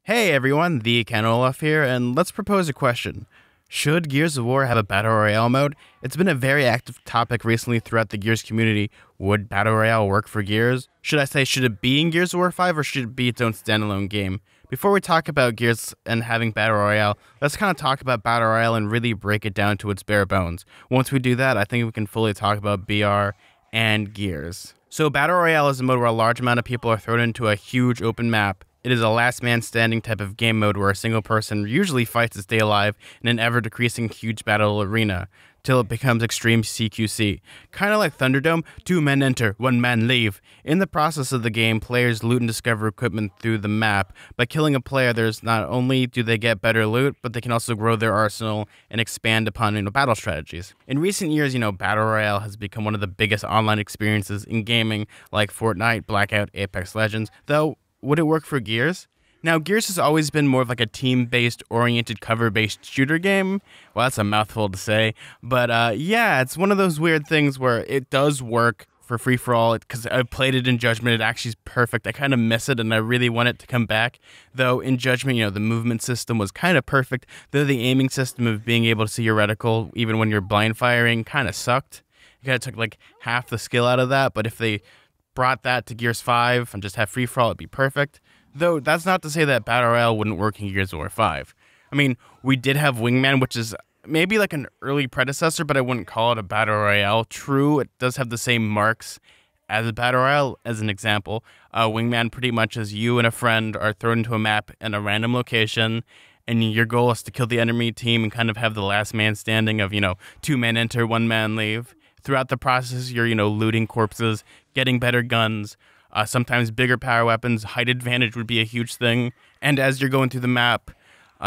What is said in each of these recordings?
Hey everyone, the Ken Olaf here, and let's propose a question. Should Gears of War have a Battle Royale mode? It's been a very active topic recently throughout the Gears community. Would Battle Royale work for Gears? Should it be in Gears of War 5 or should it be its own standalone game? Before we talk about Gears and having Battle Royale, let's kind of talk about Battle Royale and really break it down to its bare bones. Once we do that, I think we can fully talk about BR and Gears. So Battle Royale is a mode where a large amount of people are thrown into a huge open map. It is a last man standing type of game mode where a single person usually fights to stay alive in an ever decreasing huge battle arena till it becomes extreme CQC. Kind of like Thunderdome, 2 men enter, 1 man leave. In the process of the game, players loot and discover equipment through the map. By killing a player, there's not only do they get better loot, but they can also grow their arsenal and expand upon battle strategies. In recent years, Battle Royale has become one of the biggest online experiences in gaming, like Fortnite, Blackout, Apex Legends, though would it work for Gears? Now, Gears has always been more of like a team-based, oriented, cover-based shooter game. Well, that's a mouthful to say. But yeah, it's one of those weird things where it does work for free-for-all, because I've played it in Judgment. It actually is perfect. I kind of miss it, and I really want it to come back. Though in Judgment, the movement system was kind of perfect. Though the aiming system of being able to see your reticle, even when you're blind firing, kind of sucked. You kind of took like half the skill out of that, but if they brought that to Gears 5 and just have free-for-all, it'd be perfect. Though that's not to say that Battle Royale wouldn't work in Gears of War 5. I mean, we did have Wingman, which is maybe like an early predecessor, but I wouldn't call it a Battle Royale. True, it does have the same marks as a Battle Royale. As an example, Wingman pretty much is you and a friend are thrown into a map in a random location, and your goal is to kill the enemy team and kind of have the last man standing of, 2 men enter, 1 man leave. Throughout the process, you're, looting corpses, getting better guns, sometimes bigger power weapons. Height advantage would be a huge thing. And as you're going through the map,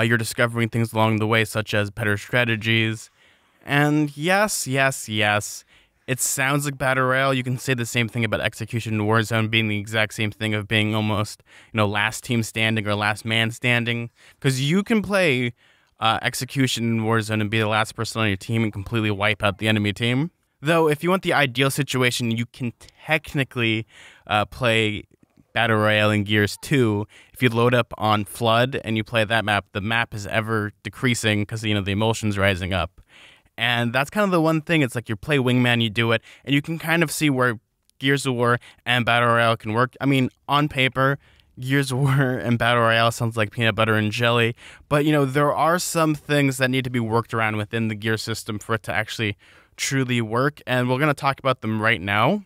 you're discovering things along the way, such as better strategies. And yes, it sounds like Battle Royale. You can say the same thing about Execution and Warzone being the exact same thing of being almost, last team standing or last man standing. Because you can play Execution and Warzone and be the last person on your team and completely wipe out the enemy team. Though, if you want the ideal situation, you can technically play Battle Royale in Gears 2. If you load up on Flood and you play that map, the map is ever decreasing because, the emulsion's rising up. And that's kind of the one thing. It's like you play Wingman, you do it, and you can kind of see where Gears of War and Battle Royale can work. I mean, on paper, Gears of War and Battle Royale sounds like peanut butter and jelly. But, there are some things that need to be worked around within the Gear system for it to actually truly work, and we're going to talk about them right now.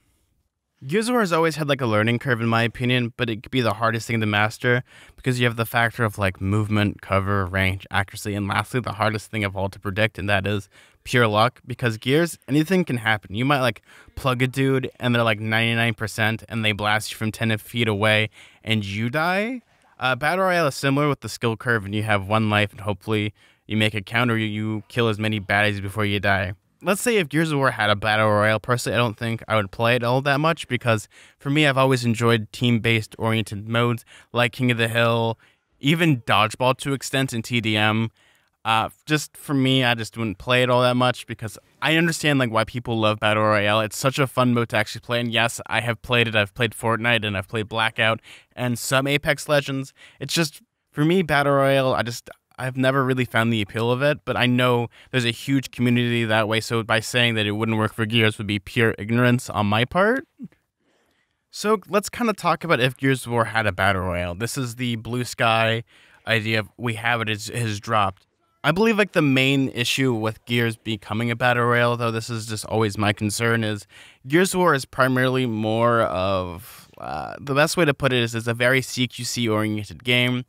Gears of War has always had like a learning curve in my opinion, but it could be the hardest thing to master because you have the factor of like movement, cover, range, accuracy, and lastly the hardest thing of all to predict, and that is pure luck. Because Gears, anything can happen. You might like plug a dude and they're like 99% and they blast you from 10 feet away and you die. Battle Royale is similar with the skill curve, and you have 1 life and hopefully you make a counter, you kill as many baddies before you die. Let's say if Gears of War had a Battle Royale, personally, I don't think I would play it all that much because, for me, I've always enjoyed team-based oriented modes like King of the Hill, even Dodgeball to extent in TDM. Just for me, I just wouldn't play it all that much because I understand like why people love Battle Royale. It's such a fun mode to actually play, and yes, I have played it. I've played Fortnite, and I've played Blackout, and some Apex Legends. It's just, for me, Battle Royale, I've never really found the appeal of it, but I know there's a huge community that way, so by saying that it wouldn't work for Gears would be pure ignorance on my part. So let's kind of talk about if Gears of War had a Battle Royale. This is the blue sky idea of we have it has dropped. I believe like the main issue with Gears becoming a Battle Royale, though this is just always my concern, is Gears of War is primarily more of, the best way to put it is it's a very CQC-oriented game.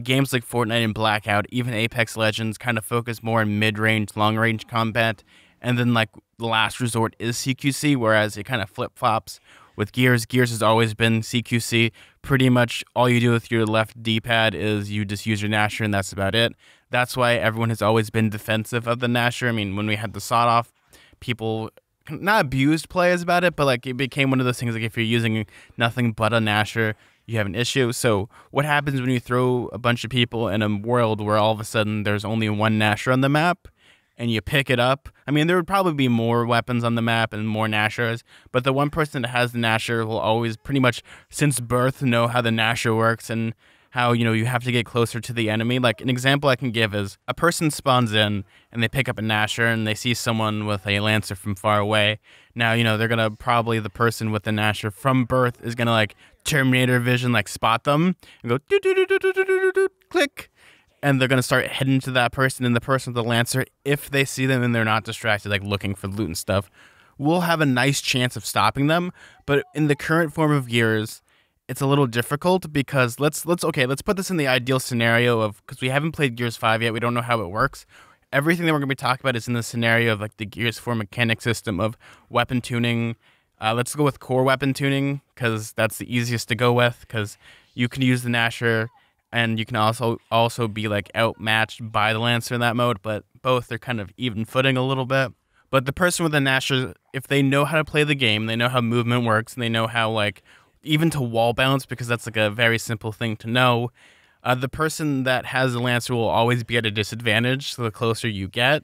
Games like Fortnite and Blackout, even Apex Legends, kind of focus more on mid-range, long-range combat, and then like the last resort is CQC, whereas it kind of flip-flops with Gears. Gears has always been CQC. Pretty much all you do with your left D-pad is you just use your Nasher, and that's about it. That's why everyone has always been defensive of the Nasher. I mean, when we had the sawed-off, people not abused players about it, but like it became one of those things like if you're using nothing but a Nasher, you have an issue. So what happens when you throw a bunch of people in a world where all of a sudden there's only 1 Nasher on the map and you pick it up? I mean, there would probably be more weapons on the map and more Nashers, but the one person that has the Nasher will always pretty much since birth know how the Nasher works and how, you have to get closer to the enemy. Like, an example I can give is a person spawns in and they pick up a Nasher and they see someone with a Lancer from far away. Now, they're going to probably, the person with the Nasher from birth is going to, like, Terminator vision, like, spot them and go, click. And they're going to start heading to that person, and the person with the Lancer, if they see them and they're not distracted, like looking for loot and stuff, will have a nice chance of stopping them. But in the current form of Gears, it's a little difficult because let's put this in the ideal scenario of, because we haven't played Gears 5 yet, we don't know how it works. Everything that we're going to be talking about is in the scenario of like the Gears 4 mechanic system of weapon tuning. Let's go with core weapon tuning because that's the easiest to go with, because you can use the Nasher and you can also be like outmatched by the Lancer in that mode, but both are kind of even footing a little bit. But the person with the Nasher, if they know how to play the game, they know how movement works, and they know how, like, even to wall bounce, because that's like a very simple thing to know, the person that has the Lancer will always be at a disadvantage the closer you get.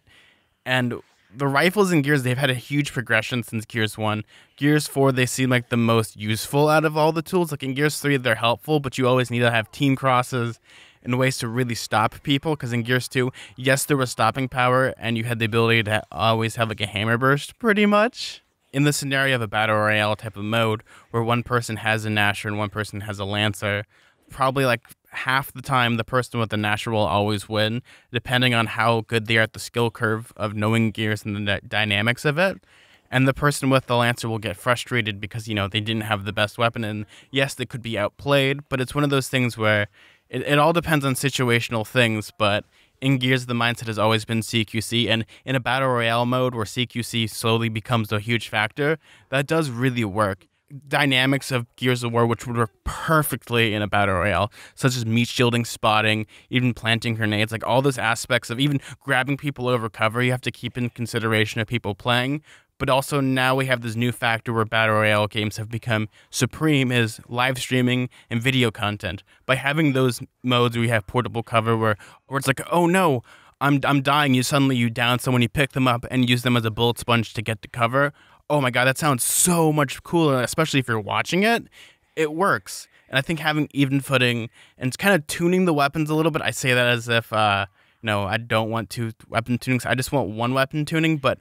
And the rifles in Gears, they've had a huge progression since Gears 1. Gears 4, they seem like the most useful out of all the tools. Like in Gears 3, they're helpful, but you always need to have team crosses and ways to really stop people. Because in Gears 2, yes, there was stopping power, and you had the ability to always have like a hammer burst, pretty much. In the scenario of a Battle Royale type of mode, where one person has a Nasher and one person has a Lancer, probably like half the time the person with the Nasher will always win, depending on how good they are at the skill curve of knowing Gears and the dynamics of it. And the person with the Lancer will get frustrated because, they didn't have the best weapon. And yes, they could be outplayed, but it's one of those things where it all depends on situational things. But in Gears, the mindset has always been CQC. And in a Battle Royale mode where CQC slowly becomes a huge factor, that does really work. Dynamics of Gears of War, which would work perfectly in a Battle Royale, such as meat shielding, spotting, even planting grenades, like all those aspects of even grabbing people over cover, you have to keep in consideration of people playing. But also now we have this new factor where Battle Royale games have become supreme, is live streaming and video content. By having those modes where you have portable cover where it's like, oh no, I'm dying, you down someone, you pick them up and use them as a bullet sponge to get to cover. Oh my god, that sounds so much cooler, especially if you're watching it. It works. And I think having even footing and kind of tuning the weapons a little bit, I say that as if, I don't want two weapon tunings. I just want one weapon tuning, but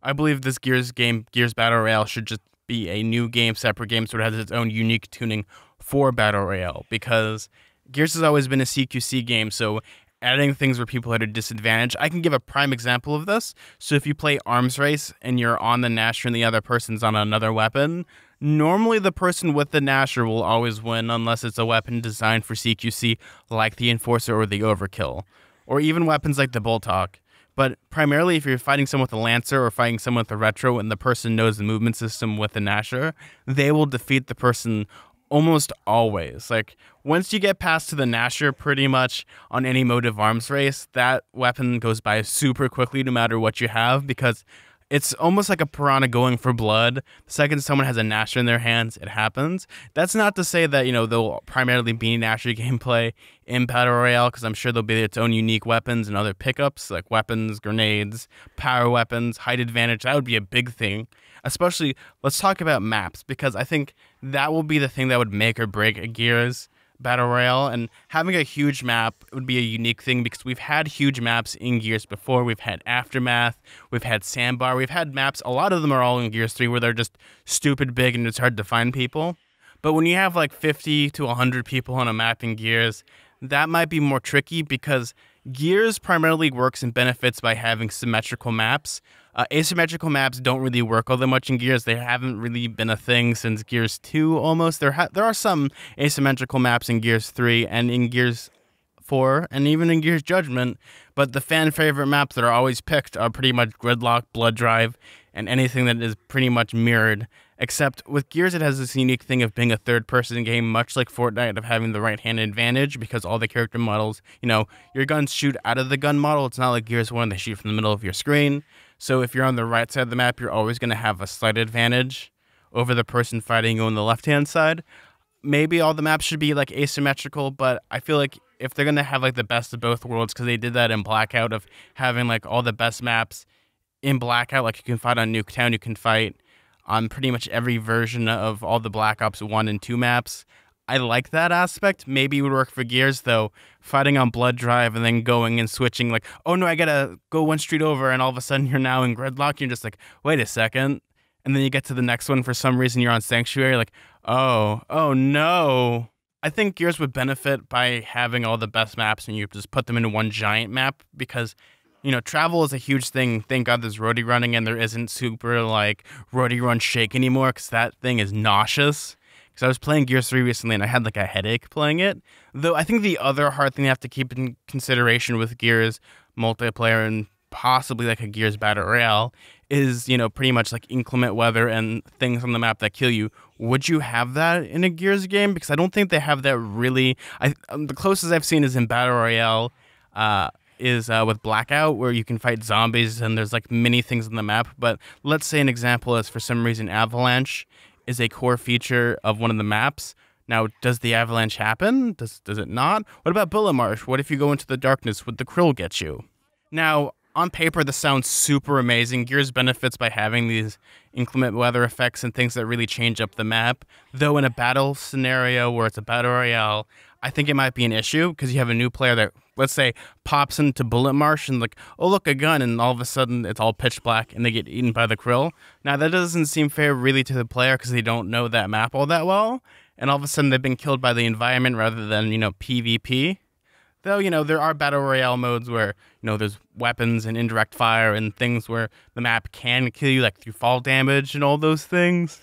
I believe this Gears game, Gears Battle Royale, should just be a new game, separate game, sort of has its own unique tuning for Battle Royale, because Gears has always been a CQC game, so adding things where people are at a disadvantage. I can give a prime example of this. So if you play Arms Race and you're on the Nasher and the other person's on another weapon, normally the person with the Nasher will always win unless it's a weapon designed for CQC like the Enforcer or the Overkill, or even weapons like the Bolt Hawk. But primarily if you're fighting someone with a Lancer or fighting someone with a Retro and the person knows the movement system with the Nasher, they will defeat the person almost always. Like, once you get past to the Nasher, pretty much on any mode of Arms Race, that weapon goes by super quickly no matter what you have, because it's almost like a piranha going for blood. The second someone has a Nasher in their hands, it happens. That's not to say that, there'll primarily be Nasher gameplay in Battle Royale, because I'm sure there'll be its own unique weapons and other pickups, like weapons, grenades, power weapons, height advantage. That would be a big thing. Especially, let's talk about maps, because I think that will be the thing that would make or break a Gears Battle Royale. And having a huge map would be a unique thing, because we've had huge maps in Gears before. We've had Aftermath, we've had Sandbar, we've had maps, a lot of them are all in Gears 3, where they're just stupid big and it's hard to find people. But when you have like 50 to 100 people on a map in Gears, that might be more tricky, because Gears primarily works and benefits by having symmetrical maps. Asymmetrical maps don't really work all that much in Gears. They haven't really been a thing since Gears 2 almost. There are some asymmetrical maps in Gears 3 and in Gears 4 and even in Gears Judgment, but the fan favorite maps that are always picked are pretty much Gridlock, Blood Drive, and anything that is pretty much mirrored. Except with Gears, it has this unique thing of being a third-person game, much like Fortnite, of having the right-hand advantage, because all the character models, your guns shoot out of the gun model. It's not like Gears 1, they shoot from the middle of your screen. So if you're on the right side of the map, you're always going to have a slight advantage over the person fighting you on the left-hand side. Maybe all the maps should be like asymmetrical, but I feel like if they're going to have like the best of both worlds, because they did that in Blackout, of having like all the best maps in Blackout, like you can fight on Nuketown, you can fight on pretty much every version of all the Black Ops 1 and 2 maps. I like that aspect. Maybe it would work for Gears, though. Fighting on Blood Drive and then going and switching, like, oh no, I gotta go one street over, and all of a sudden you're now in Gridlock. You're just like, wait a second. And then you get to the next one, for some reason you're on Sanctuary, like, oh no. I think Gears would benefit by having all the best maps and you just put them into one giant map because, travel is a huge thing. Thank God there's roadie running and there isn't super, like, roadie run shake anymore because that thing is nauseous. Because I was playing Gears 3 recently and I had, like, a headache playing it. Though I think the other hard thing you have to keep in consideration with Gears multiplayer and possibly, like, a Gears Battle Royale is, pretty much, like, inclement weather and things on the map that kill you. Would you have that in a Gears game? Because I don't think they have that really. The closest I've seen is in Battle Royale, is with Blackout, where you can fight zombies and there's like many things on the map. But let's say an example is for some reason Avalanche is a core feature of one of the maps. Now, does the avalanche happen? Does it not? What about Bullet Marsh? What if you go into the darkness? Would the krill get you? Now, on paper, this sounds super amazing. Gears benefits by having these inclement weather effects and things that really change up the map. Though in a battle scenario where it's a battle royale, I think it might be an issue because you have a new player that, let's say, pops into Bullet Marsh and like, oh, look, a gun, and all of a sudden it's all pitch black and they get eaten by the krill. Now, that doesn't seem fair really to the player because they don't know that map all that well. And all of a sudden they've been killed by the environment rather than, PvP. Though, there are Battle Royale modes where, there's weapons and indirect fire and things where the map can kill you, like through fall damage and all those things.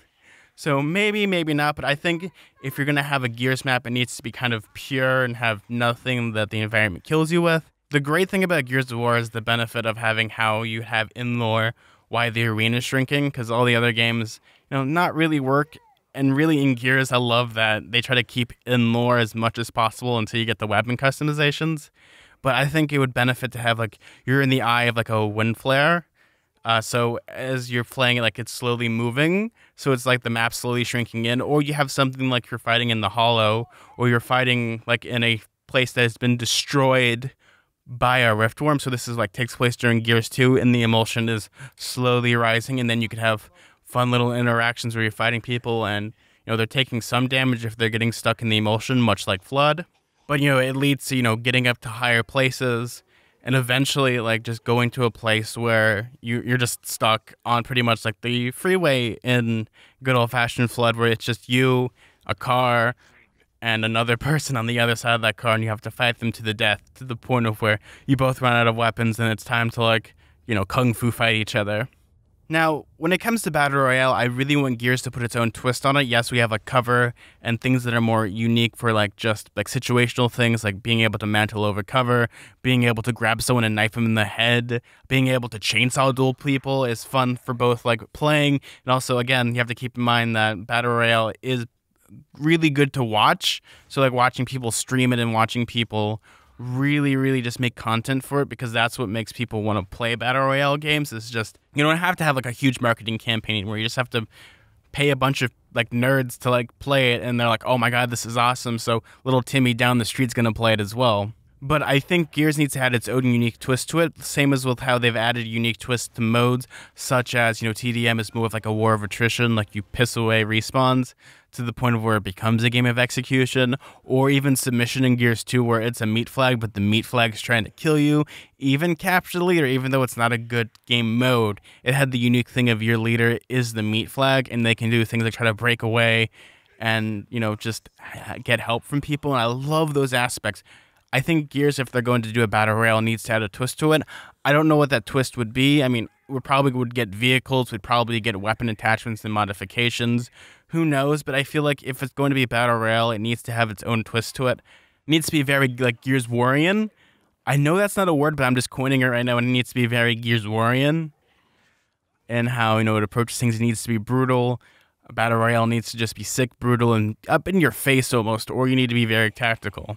So maybe, maybe not, but I think if you're going to have a Gears map, it needs to be kind of pure and have nothing that the environment kills you with. The great thing about Gears of War is the benefit of having how you have in lore why the arena is shrinking, because all the other games, not really work. And really in Gears, I love that they try to keep in lore as much as possible until you get the weapon customizations. But I think it would benefit to have, like, you're in the eye of, like, a wind flare. So as you're playing it, like, it's slowly moving. So it's like the map slowly shrinking in. Or you have something like you're fighting in the Hollow. Or you're fighting, like, in a place that has been destroyed by a riftworm. So this is, like, takes place during Gears 2. And the emulsion is slowly rising. And then you could have fun little interactions where you're fighting people and, they're taking some damage if they're getting stuck in the emulsion, much like Flood. But, it leads to, getting up to higher places and eventually, like, just going to a place where you're just stuck on pretty much like the freeway in good old-fashioned Flood, where it's just you, a car, and another person on the other side of that car, and you have to fight them to the death to the point of where you both run out of weapons and it's time to, like, kung fu fight each other. Now, when it comes to Battle Royale, I really want Gears to put its own twist on it. Yes, we have a cover and things that are more unique for, like, just, like, situational things, like being able to mantle over cover, being able to grab someone and knife them in the head, being able to chainsaw duel people is fun for both, like, playing, and also, again, you have to keep in mind that Battle Royale is really good to watch. So, like, watching people stream it and watching people really just make content for it, because that's what makes people want to play Battle Royale games. Is just, you don't have to have like a huge marketing campaign where you just have to pay a bunch of like nerds to like play it and they're like, oh my god, this is awesome, so little Timmy down the street's gonna play it as well. But I think Gears needs to add its own unique twist to it, same as with how they've added unique twists to modes, such as, TDM is more of like a war of attrition, like you piss away respawns to the point of where it becomes a game of execution, or even submission in Gears 2 where it's a meat flag, but the meat flag's trying to kill you. Even Capture the Leader, even though it's not a good game mode, it had the unique thing of your leader is the meat flag, and they can do things like try to break away and, just get help from people, and I love those aspects. I think Gears, if they're going to do a Battle Royale, needs to add a twist to it. I don't know what that twist would be. I mean, we probably would get vehicles, we'd probably get weapon attachments and modifications. Who knows? But I feel like if it's going to be a Battle Royale, it needs to have its own twist to it. It needs to be very, like, Gears Warrior. I know that's not a word, but I'm just coining it right now, and it needs to be very Gears Warrior. And how, it approaches things, it needs to be brutal. A Battle Royale needs to just be sick, brutal, and up in your face almost, or you need to be very tactical.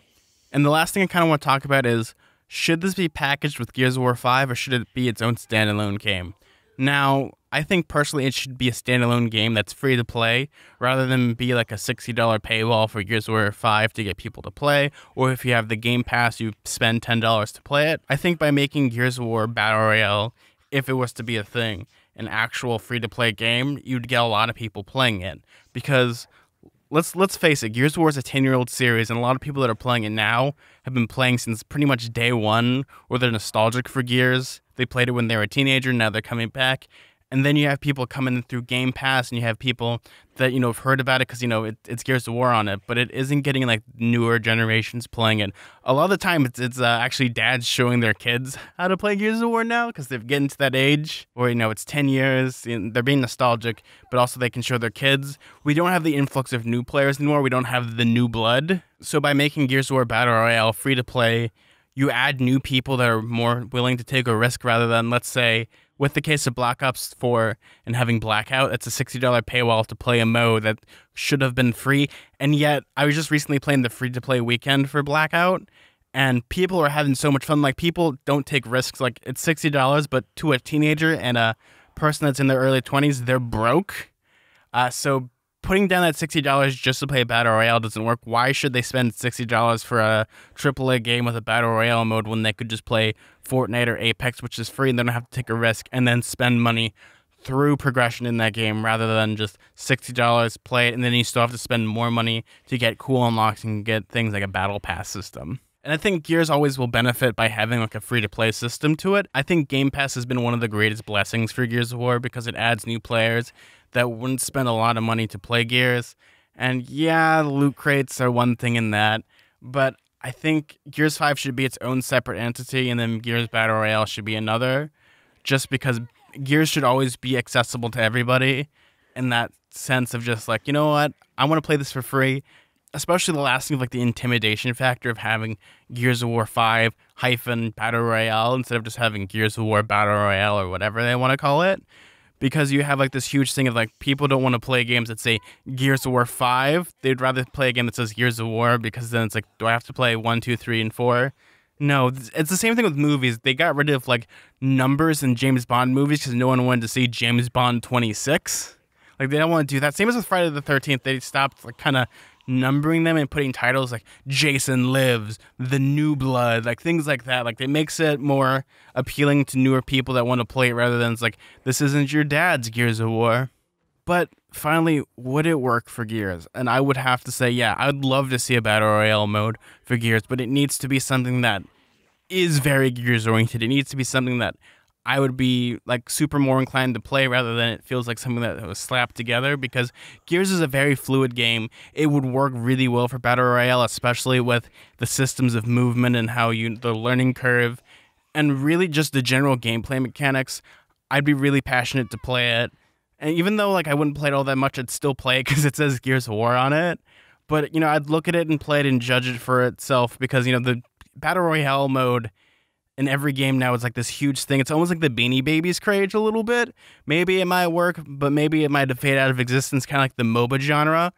And the last thing I kind of want to talk about is, should this be packaged with Gears of War 5 or should it be its own standalone game? Now, I think personally it should be a standalone game that's free to play rather than be like a $60 paywall for Gears of War 5 to get people to play, or if you have the Game Pass, you spend $10 to play it. I think by making Gears of War Battle Royale, if it was to be a thing, an actual free-to-play game, you'd get a lot of people playing it, because let's face it, Gears of War is a 10-year-old series, and a lot of people that are playing it now have been playing since pretty much day one, or they're nostalgic for Gears. They played it when they were a teenager, now they're coming back. And then you have people coming in through Game Pass, and you have people that, have heard about it because, it's Gears of War on it, but it isn't getting, like, newer generations playing it. A lot of the time, it's actually dads showing their kids how to play Gears of War now because they're getting to that age where, it's 10 years, and they're being nostalgic, but also they can show their kids. We don't have the influx of new players anymore. We don't have the new blood. So by making Gears of War Battle Royale free to play, you add new people that are more willing to take a risk rather than, let's say, with the case of Black Ops 4 and having Blackout, it's a $60 paywall to play a mode that should have been free. And yet, I was just recently playing the free-to-play weekend for Blackout, and people are having so much fun. Like, people don't take risks. Like, it's $60, but to a teenager and a person that's in their early 20s, they're broke. So putting down that $60 just to play Battle Royale doesn't work. Why should they spend $60 for a AAA game with a Battle Royale mode when they could just play Fortnite or Apex, which is free, and they don't have to take a risk, and then spend money through progression in that game rather than just $60, play it, and then you still have to spend more money to get cool unlocks and get things like a battle pass system. And I think Gears always will benefit by having like a free-to-play system to it. I think Game Pass has been one of the greatest blessings for Gears of War because it adds new players that wouldn't spend a lot of money to play Gears. And yeah, the loot crates are one thing in that, but I think Gears 5 should be its own separate entity, and then Gears Battle Royale should be another, just because Gears should always be accessible to everybody in that sense of just like, you know what, I want to play this for free. Especially the last thing of like the intimidation factor of having Gears of War 5 hyphen Battle Royale instead of just having Gears of War Battle Royale or whatever they want to call it. Because you have like this huge thing of like people don't want to play games that say Gears of War 5. They'd rather play a game that says Gears of War because then it's like, do I have to play 1, 2, 3, and 4? No, it's the same thing with movies. They got rid of like numbers in James Bond movies because no one wanted to see James Bond 26. Like they don't want to do that. Same as with Friday the 13th. They stopped like kind of numbering them and putting titles like Jason Lives, The New Blood, like things like that. Like it makes it more appealing to newer people that want to play it rather than it's like, this isn't your dad's Gears of War. But finally, would it work for Gears? And I would have to say, yeah, I'd love to see a Battle Royale mode for Gears, but it needs to be something that is very Gears oriented. It needs to be something that I would be like super more inclined to play rather than it feels like something that was slapped together, because Gears is a very fluid game. It would work really well for Battle Royale, especially with the systems of movement and how the learning curve and really just the general gameplay mechanics. I'd be really passionate to play it. And even though like I wouldn't play it all that much, I'd still play it because it says Gears of War on it. But, I'd look at it and play it and judge it for itself because, the Battle Royale mode in every game now is like this huge thing. It's almost like the Beanie Babies craze a little bit. Maybe it might work, but maybe it might fade out of existence, kind of like the MOBA genre.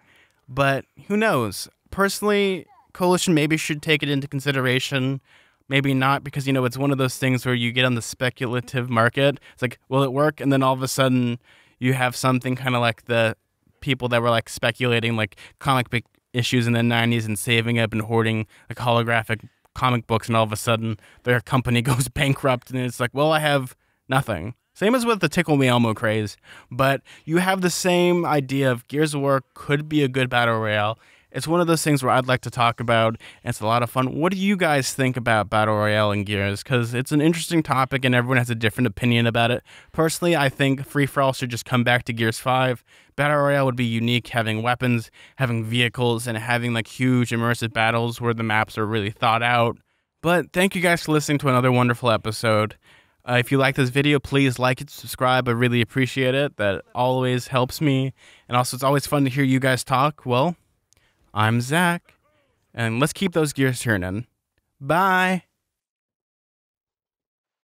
But who knows? Personally, Coalition maybe should take it into consideration. Maybe not, because, it's one of those things where you get on the speculative market. It's like, will it work? And then all of a sudden you have something kind of like the people that were like speculating like comic book issues in the 90s and saving up and hoarding like holographic comic books, and all of a sudden their company goes bankrupt and it's like, well, I have nothing. Same as with the Tickle Me Elmo craze, but you have the same idea of Gears of War could be a good Battle Royale. It's one of those things where I'd like to talk about, and it's a lot of fun. What do you guys think about Battle Royale and Gears? Because it's an interesting topic and everyone has a different opinion about it. Personally, I think free-for-all should just come back to Gears 5. Battle Royale would be unique, having weapons, having vehicles, and having like huge immersive battles where the maps are really thought out. But thank you guys for listening to another wonderful episode. If you like this video, please like it, subscribe. I really appreciate it. That always helps me. And also, it's always fun to hear you guys talk. Well, I'm Zach, and let's keep those gears turning. Bye!